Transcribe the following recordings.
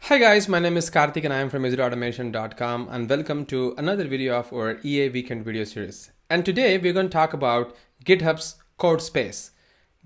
Hi guys, my name is Karthik and I am from executeautomation.com and welcome to another video of our EAWeekend video series. And today we're going to talk about GitHub's Codespace.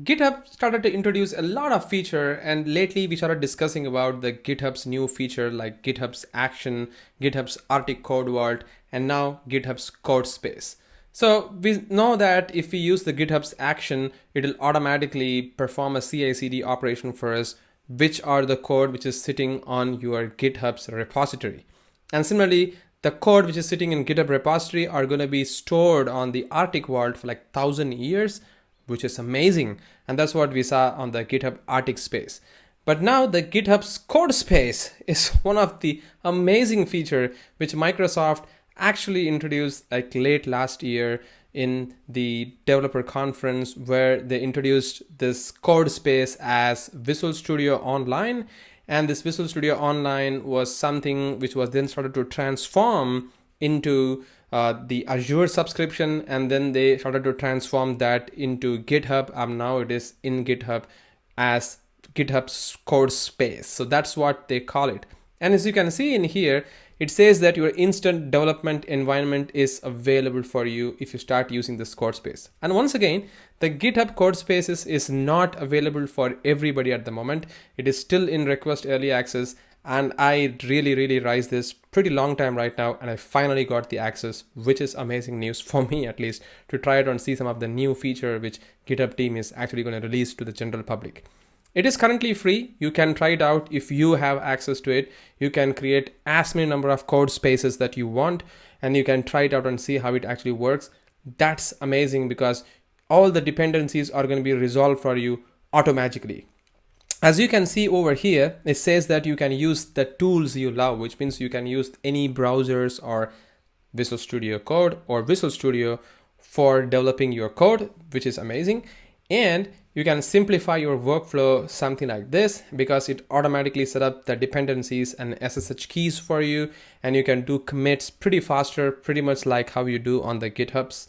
GitHub started to introduce a lot of feature, and lately we started discussing about the GitHub's new feature like GitHub's Action, GitHub's Arctic Code Vault, and now GitHub's Codespace. So we know that if we use the GitHub's Action, it will automatically perform a CI/CD operation for us, which are the code which is sitting on your GitHub's repository. And similarly, the code which is sitting in GitHub repository are going to be stored on the Arctic Vault for like 1,000 years, which is amazing. And that's what we saw on the GitHub Arctic space. But now the GitHub's Codespace is one of the amazing feature which Microsoft actually introduced like late last year in the developer conference, where they introduced this Codespace as Visual Studio Online. And this Visual Studio Online was something which was then started to transform into the Azure subscription, and then they started to transform that into GitHub, and now it is in GitHub as GitHub's Codespace. So that's what they call it. And as you can see in here, it says that your instant development environment is available for you if you start using this Codespace. And once again, the GitHub Codespaces is not available for everybody at the moment. It is still in request early access, and I really raised this pretty long time right now, and I finally got the access, which is amazing news for me at least, to try it and see some of the new feature which GitHub team is actually going to release to the general public. It is currently free. You can try it out if you have access to it. You can create as many number of code spaces that you want, and you can try it out and see how it actually works. That's amazing because all the dependencies are going to be resolved for you automatically. As you can see over here, it says that you can use the tools you love, which means you can use any browsers or Visual Studio Code or Visual Studio for developing your code, which is amazing. And you can simplify your workflow something like this, because it automatically set up the dependencies and SSH keys for you, and you can do commits pretty faster, pretty much like how you do on the GitHub's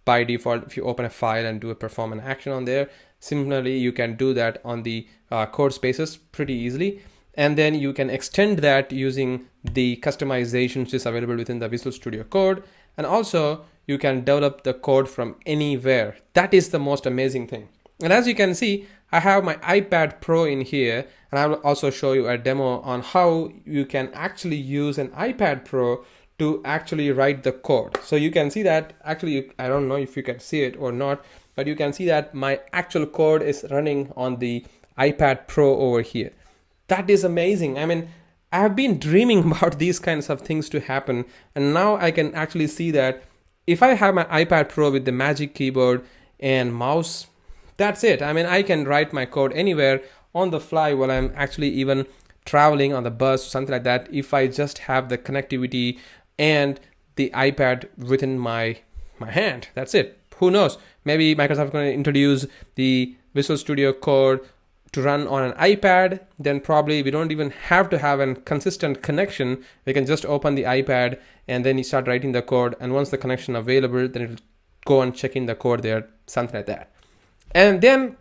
by default. If you open a file and do a perform an action on there, similarly you can do that on the Codespaces pretty easily. And then you can extend that using the customizations which is available within the Visual Studio Code, and also you can develop the code from anywhere. That is the most amazing thing. And as you can see, I have my iPad Pro in here, and I will also show you a demo on how you can actually use an iPad Pro to actually write the code. So you can see that actually, I don't know if you can see it or not, but you can see that my actual code is running on the iPad Pro over here. That is amazing. I mean, I have been dreaming about these kinds of things to happen, and now I can actually see that if I have my iPad Pro with the magic keyboard and mouse, that's it. I mean, I can write my code anywhere on the fly while I'm actually even traveling on the bus or something like that, if I just have the connectivity and the iPad within my hand. That's it. Who knows? Maybe Microsoft is going to introduce the Visual Studio Code to run on an iPad. Then probably we don't even have to have a consistent connection. We can just open the iPad and then you start writing the code. And once the connection available, then it'll go and check in the code there, something like that. And then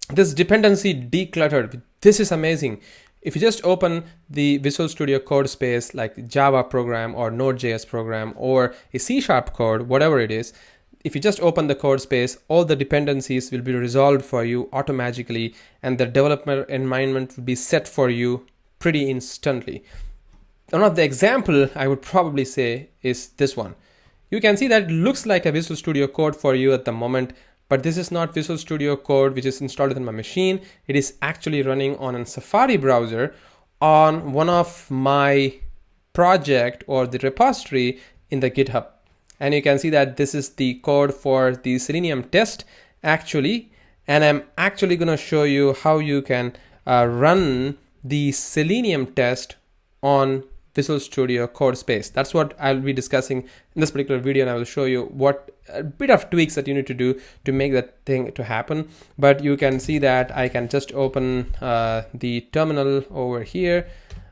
this dependency decluttered. This is amazing. If you just open the Visual Studio Codespace, like Java program or Node.js program or a C# code, whatever it is, if you just open the Codespace, all the dependencies will be resolved for you automatically, and the development environment will be set for you pretty instantly. One of the example I would probably say is this one. You can see that it looks like a Visual Studio Code for you at the moment, but this is not Visual Studio Code which is installed on my machine. It is actually running on a Safari browser on one of my project or the repository in the GitHub. And you can see that this is the code for the Selenium test actually. And I'm actually going to show you how you can run the Selenium test on Visual Studio Codespace. That's what I'll be discussing in this particular video, and I will show you what a bit of tweaks that you need to do to make that thing to happen. But you can see that I can just open the terminal over here,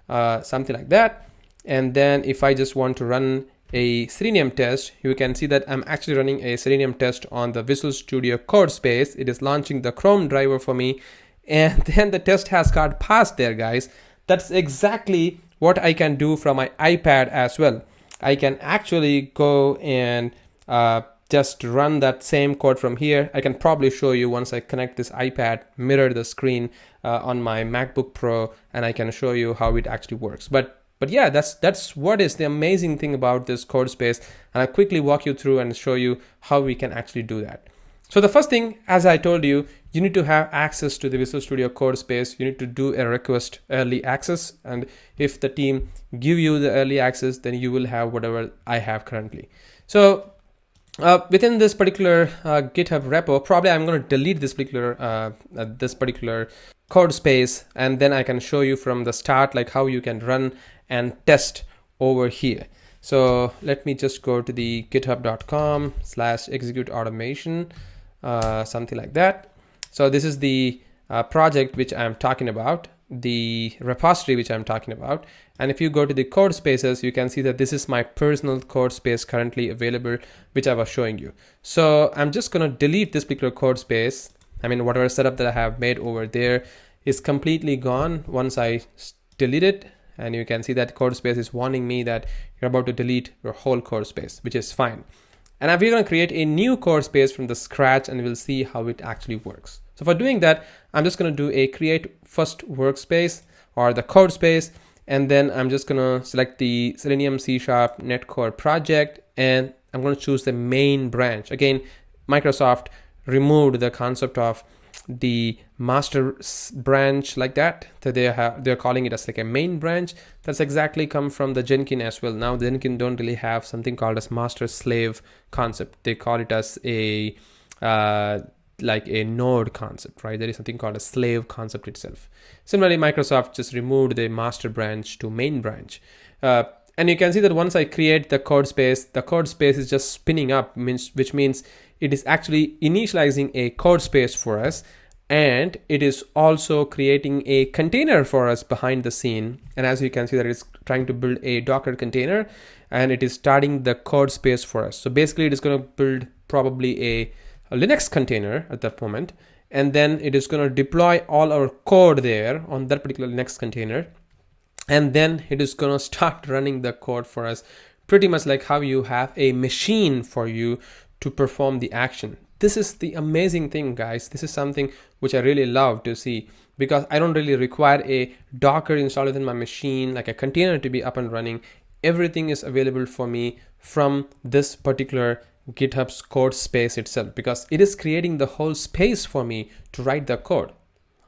something like that. And then if I just want to run a Selenium test, you can see that I'm actually running a Selenium test on the Visual Studio Codespace. It is launching the Chrome driver for me, and then the test has got passed there, guys. that's exactly what I can do from my iPad as well. I can actually go and just run that same code from here. I can probably show you once I connect this iPad, mirror the screen on my MacBook Pro, and I can show you how it actually works. But yeah, that's what is the amazing thing about this Codespace, and I'll quickly walk you through and show you how we can actually do that. So the first thing, as I told you, you need to have access to the Visual Studio Codespace. You need to do a request early access, and if the team give you the early access, then you will have whatever I have currently. So within this particular GitHub repo, probably I'm going to delete this particular code space, and then I can show you from the start like how you can run and test over here. So let me just go to the github.com/executeautomation, something like that. So this is the project which I'm talking about, the repository which I'm talking about. And if you go to the code spaces, you can see that this is my personal code space currently available, which I was showing you. So I'm just going to delete this particular code space. I mean, whatever setup that I have made over there is completely gone once I delete it. And you can see that code space is warning me that you're about to delete your whole code space, which is fine. And we're going to create a new code space from the scratch, and we'll see how it actually works. So for doing that, I'm just going to do a create first workspace or the code space. And then I'm just going to select the Selenium C# netcore project, and I'm going to choose the main branch. Again, Microsoft removed the concept of the master branch like that. So they're calling it as like a main branch. That's exactly come from the Jenkins as well. Now Jenkins don't really have something called as master slave concept. They call it as a like a node concept, right? There is something called a slave concept itself. Similarly, Microsoft just removed the master branch to main branch. And you can see that once I create the code space is just spinning up, which means it is actually initializing a code space for us, and it is also creating a container for us behind the scene. And as you can see that it's trying to build a Docker container, and it is starting the code space for us. So basically it is going to build probably a Linux container at that moment, and then it is going to deploy all our code there on that particular Linux container, and then it is going to start running the code for us, pretty much like how you have a machine for you to perform the action. This is the amazing thing, guys. This is something which I really love to see, because I don't really require a Docker installed within my machine, like a container to be up and running. Everything is available for me from this particular GitHub's code space itself, because it is creating the whole space for me to write the code.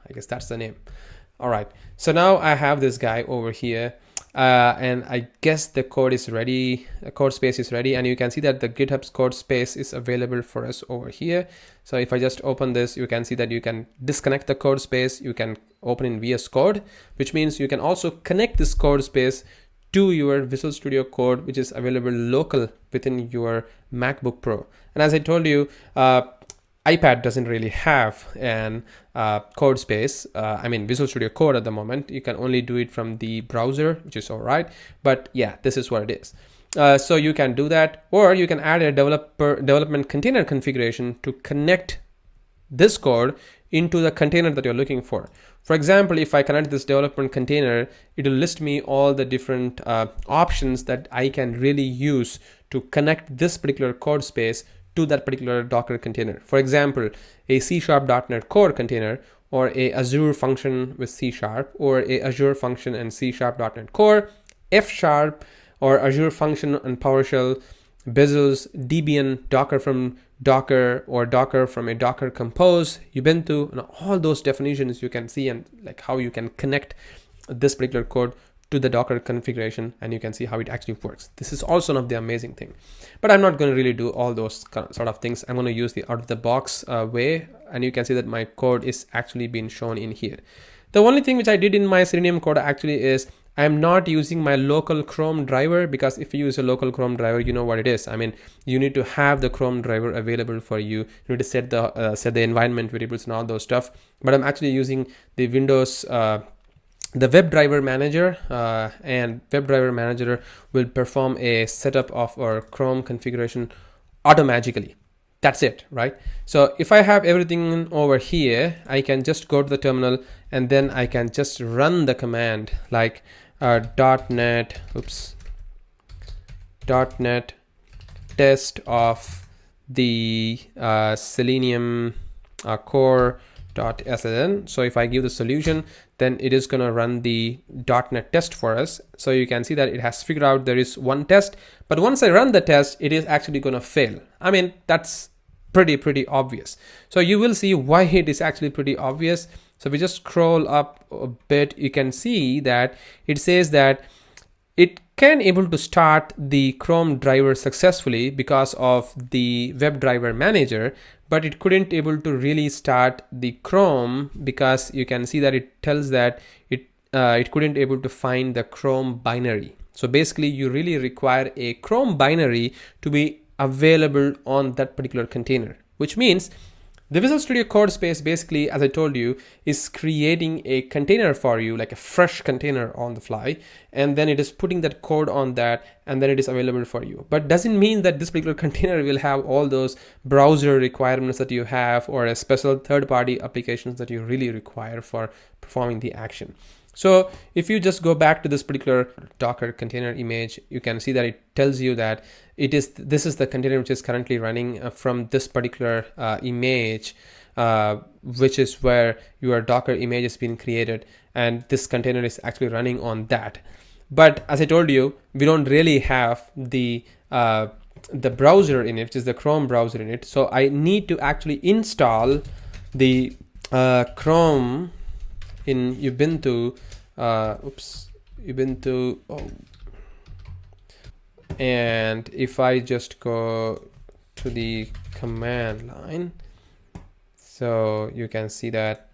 I guess that's the name. All right, so now I have this guy over here, and I guess the code is ready. The code space is ready, and you can see that the GitHub's code space is available for us over here. So if I just open this, you can see that you can disconnect the code space. You can open in VS Code, which means you can also connect this code space to your Visual Studio Code, which is available local within your MacBook Pro. And as I told you, iPad doesn't really have an code space. I mean, Visual Studio Code at the moment, you can only do it from the browser, which is all right. But yeah, this is what it is. So you can do that, or you can add a development container configuration to connect this code into the container that you're looking for. For example, if I connect this development container, it will list me all the different options that I can really use to connect this particular code space to that particular Docker container. For example, a C#.NET Core container, or a Azure function with C#, or a Azure function and C#.NET Core, F#, or Azure function and PowerShell, Bezos, Debian, Docker from Docker, or Docker from a Docker Compose, Ubuntu, and all those definitions you can see, and like how you can connect this particular code to the Docker configuration, and you can see how it actually works. This is also one of the amazing thing, but I'm not going to really do all those sort of things. I'm going to use the out of the box way, and you can see that my code is actually being shown in here. The only thing which I did in my Selenium code actually is I'm not using my local Chrome driver, because if you use a local Chrome driver, you know what it is. I mean, you need to have the Chrome driver available for you. You need to set the environment variables and all those stuff. But I'm actually using the Windows, the WebDriver Manager, and WebDriver Manager will perform a setup of our Chrome configuration automatically. That's it, right? So if I have everything over here, I can just go to the terminal and then I can just run the command like .NET test of the Selenium core.sn. So if I give the solution, then it is going to run the .NET test for us. So you can see that it has figured out there is one test, but once I run the test, it is actually going to fail. I mean, that's pretty obvious. So you will see why it is actually pretty obvious. So if we just scroll up a bit, you can see that it says that it can able to start the Chrome driver successfully because of the WebDriver manager, but it couldn't able to really start the Chrome because you can see that it tells that it couldn't able to find the Chrome binary. So basically you really require a Chrome binary to be available on that particular container, which means the Visual Studio Codespace basically, as I told you, is creating a container for you, like a fresh container on the fly, and then it is putting that code on that, and then it is available for you. But doesn't mean that this particular container will have all those browser requirements that you have, or a special third-party applications that you really require for performing the action. So if you just go back to this particular Docker container image, you can see that it tells you that this is the container which is currently running from this particular image, which is where your Docker image has been created, and this container is actually running on that. But as I told you, we don't really have the browser in it, which is the Chrome browser in it. So I need to actually install the Chrome in Ubuntu, and if I just go to the command line, so you can see that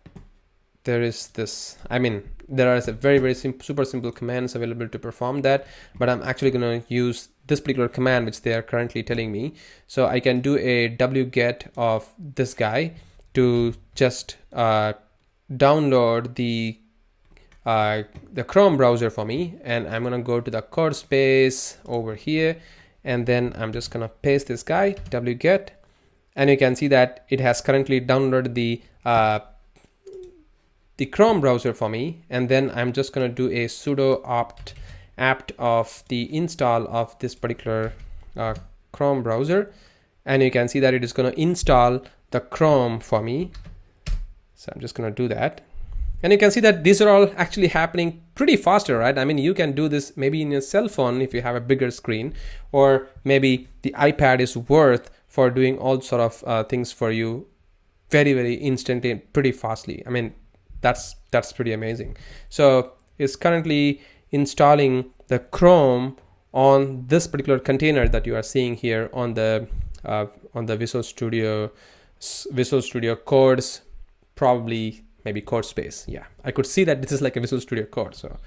there is this, I mean, there are very super simple commands available to perform that, but I'm actually going to use this particular command which they are currently telling me. So I can do a wget of this guy to just download the Chrome browser for me, and I'm gonna go to the Codespace over here, and then I'm just gonna paste this guy wget, and you can see that it has currently downloaded the Chrome browser for me, and then I'm just gonna do a sudo apt of the install of this particular Chrome browser, and you can see that it is gonna install the Chrome for me. So I'm just going to do that. And you can see that these are all actually happening pretty faster, right? I mean, you can do this maybe in your cell phone if you have a bigger screen, or maybe the iPad is worth for doing all sort of things for you very instantly and pretty fastly. I mean, that's pretty amazing. So it's currently installing the Chrome on this particular container that you are seeing here on the Visual Studio Codes, probably maybe Codespace. Yeah, I could see that this is like a Visual Studio Code. So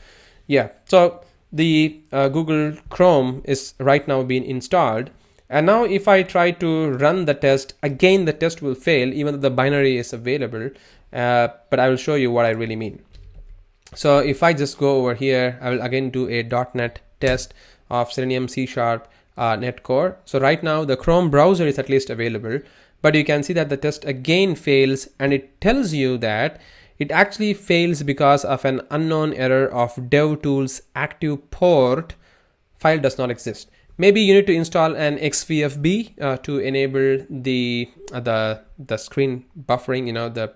yeah, so the Google Chrome is right now being installed, and now if I try to run the test again, the test will fail even though the binary is available, but I will show you what I really mean. So if I just go over here, I will again do a .NET test of Selenium C# .NET Core. So right now the Chrome browser is at least available, but you can see that the test again fails, and it tells you that it actually fails because of an unknown error of DevTools active port file does not exist. Maybe you need to install an XVFB to enable the screen buffering, you know, the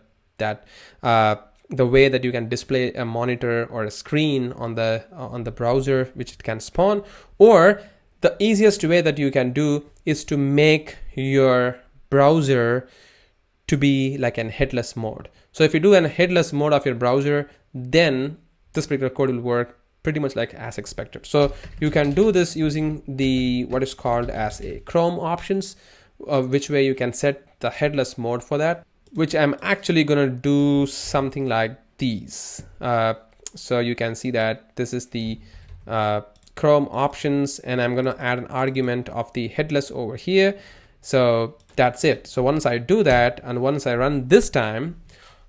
way that you can display a monitor or a screen on the browser, which it can spawn. Or the easiest way that you can do is to make your browser to be like an headless mode. So if you do a headless mode of your browser, then this particular code will work pretty much like as expected. So you can do this using the what is called as a Chrome options, which way you can set the headless mode for that, which I'm actually gonna do something like these. So you can see that this is the Chrome options, and I'm gonna add an argument of the headless over here. So that's it. So once I do that, and once I run this time,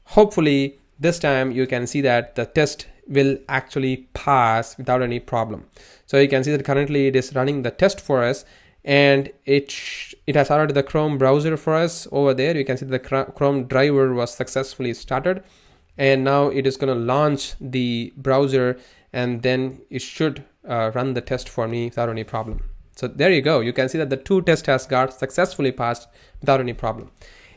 hopefully this time you can see that the test will actually pass without any problem. So you can see that currently it is running the test for us, and it has started the Chrome browser for us over there. You can see the Chrome driver was successfully started, and now it is going to launch the browser, and then it should run the test for me without any problem. So there you go. You can see that the 2 test has got successfully passed without any problem.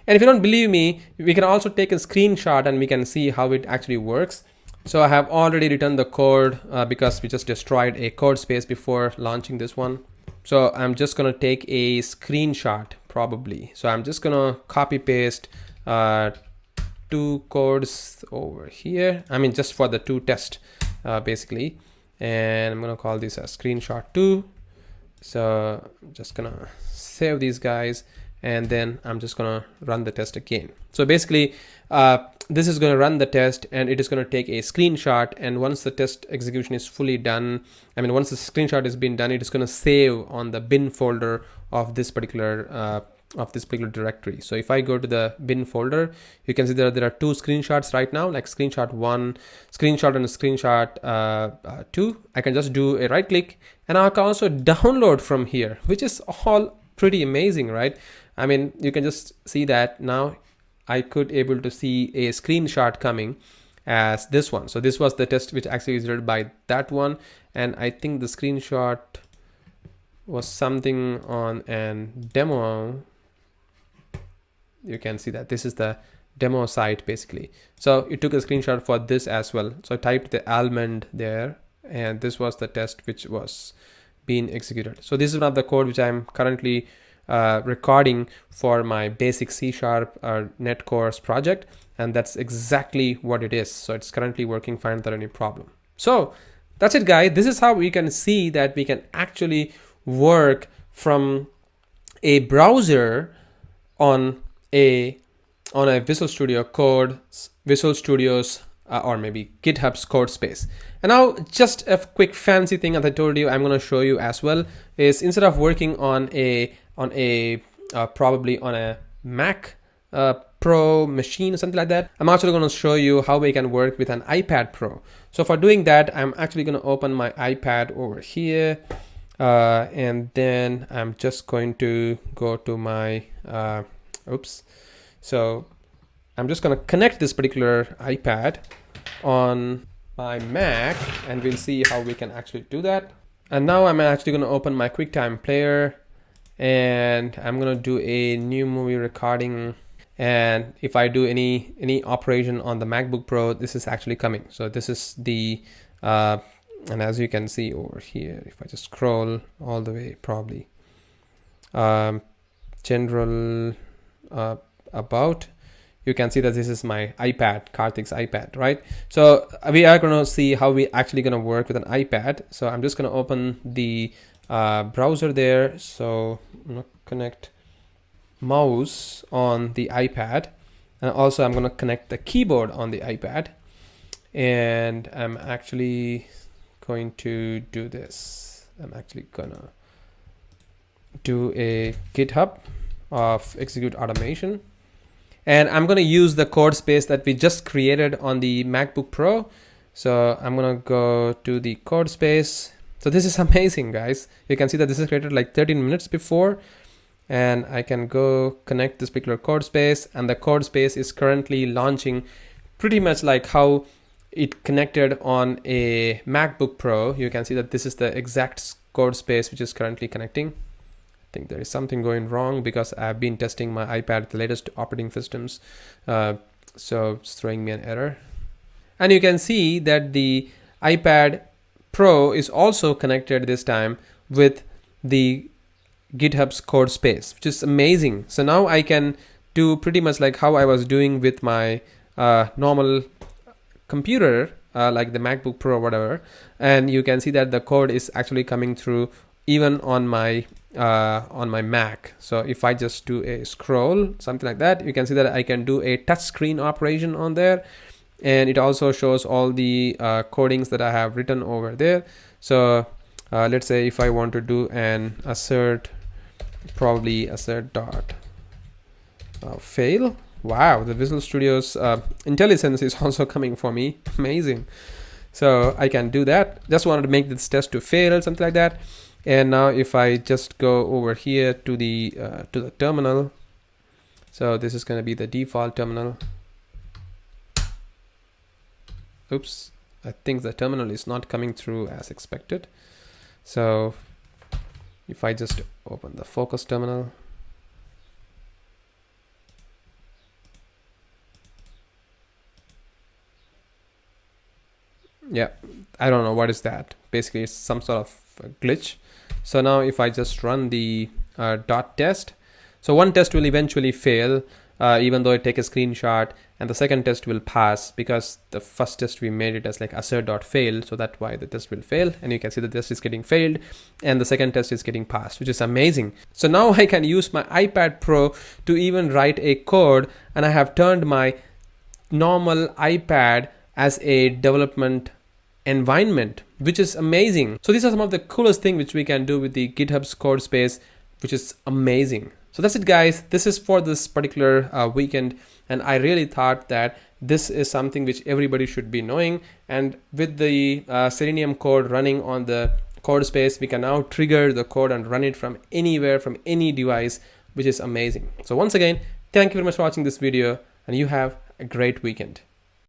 And if you don't believe me, we can also take a screenshot and we can see how it actually works. So I have already written the code because we just destroyed a code space before launching this one. So I'm just going to take a screenshot probably. So I'm just going to copy paste 2 codes over here. I mean, just for the 2 test basically. And I'm going to call this a screenshot 2. So I'm just going to save these guys, and then I'm just going to run the test again. So basically this is going to run the test, and it is going to take a screenshot, and once the test execution is fully done, I mean once the screenshot has been done, it is going to save on the bin folder of this particular directory. So if I go to the bin folder, you can see there are 2 screenshots right now, like screenshot 1, screenshot, and screenshot 2. I can just do a right click, and I can also download from here, which is all pretty amazing, right? I mean, you can just see that now I could able to see a screenshot coming as this one. So this was the test which actually is read by that one, and I think the screenshot was something on an demo. You can see that this is the demo site basically. So it took a screenshot for this as well. So I typed the almond there, and this was the test which was being executed. So this is one of the code which I'm currently recording for my basic C# net course project, and that's exactly what it is. So it's currently working fine without any problem. So that's it, guys. This is how we can see that we can actually work from a browser on a Visual Studio Code, Visual Studio's or maybe GitHub's Codespace. And now just a quick fancy thing, as I told you, I'm going to show you as well, is instead of working on a probably on a Mac Pro machine or something like that, I'm actually going to show you how we can work with an iPad Pro. So for doing that, I'm actually going to open my iPad over here, and then I'm just going to go to my so I'm just going to connect this particular iPad on my Mac, and we'll see how we can actually do that. And now I'm actually going to open my QuickTime Player, and I'm going to do a new movie recording. And if I do any operation on the MacBook Pro, this is actually coming. So this is the and as you can see over here, if I just scroll all the way, probably general about, you can see that this is my iPad, Karthik's iPad, right? So we are going to see how we actually going to work with an iPad. So I'm just going to open the browser there. So I'm going to connect mouse on the iPad, and also I'm going to connect the keyboard on the iPad, and I'm actually going to do this. I'm actually going to do a GitHub of execute automation. And I'm going to use the code space that we just created on the MacBook Pro. So I'm going to go to the code space. So this is amazing, guys. You can see that this is created like 13 minutes before. And I can go connect this particular code space. And the code space is currently launching pretty much like how it connected on a MacBook Pro. You can see that this is the exact code space which is currently connecting. I think there is something going wrong because I've been testing my iPad with the latest operating systems, so it's throwing me an error. And you can see that the iPad Pro is also connected this time with the GitHub's Codespace, which is amazing. So now I can do pretty much like how I was doing with my normal computer, like the MacBook Pro or whatever. And you can see that the code is actually coming through even on my Mac. So if I just do a scroll, something like that, you can see that I can do a touch screen operation on there, and it also shows all the codings that I have written over there. So let's say if I want to do an assert, probably assert dot fail. Wow, the Visual Studio's IntelliSense is also coming for me. Amazing. So I can do that. Just wanted to make this test to fail, something like that. And now if I just go over here to the terminal, so this is going to be the default terminal. Oops, I think the terminal is not coming through as expected. So if I just open the focus terminal, yeah, I don't know what is that. Basically it's some sort of glitch. So now if I just run the dot test, so one test will eventually fail, even though I take a screenshot, and the second test will pass because the first test we made it as like assert.fail, so that's why the test will fail. And you can see the test is getting failed and the second test is getting passed, which is amazing. So now I can use my iPad Pro to even write a code, and I have turned my normal iPad as a development environment, which is amazing. So these are some of the coolest things which we can do with the GitHub's Codespace, which is amazing. So that's it, guys. This is for this particular weekend, and I really thought that this is something which everybody should be knowing. And with the Selenium code running on the Codespace, we can now trigger the code and run it from anywhere, from any device, which is amazing. So once again, thank you very much for watching this video, and you have a great weekend.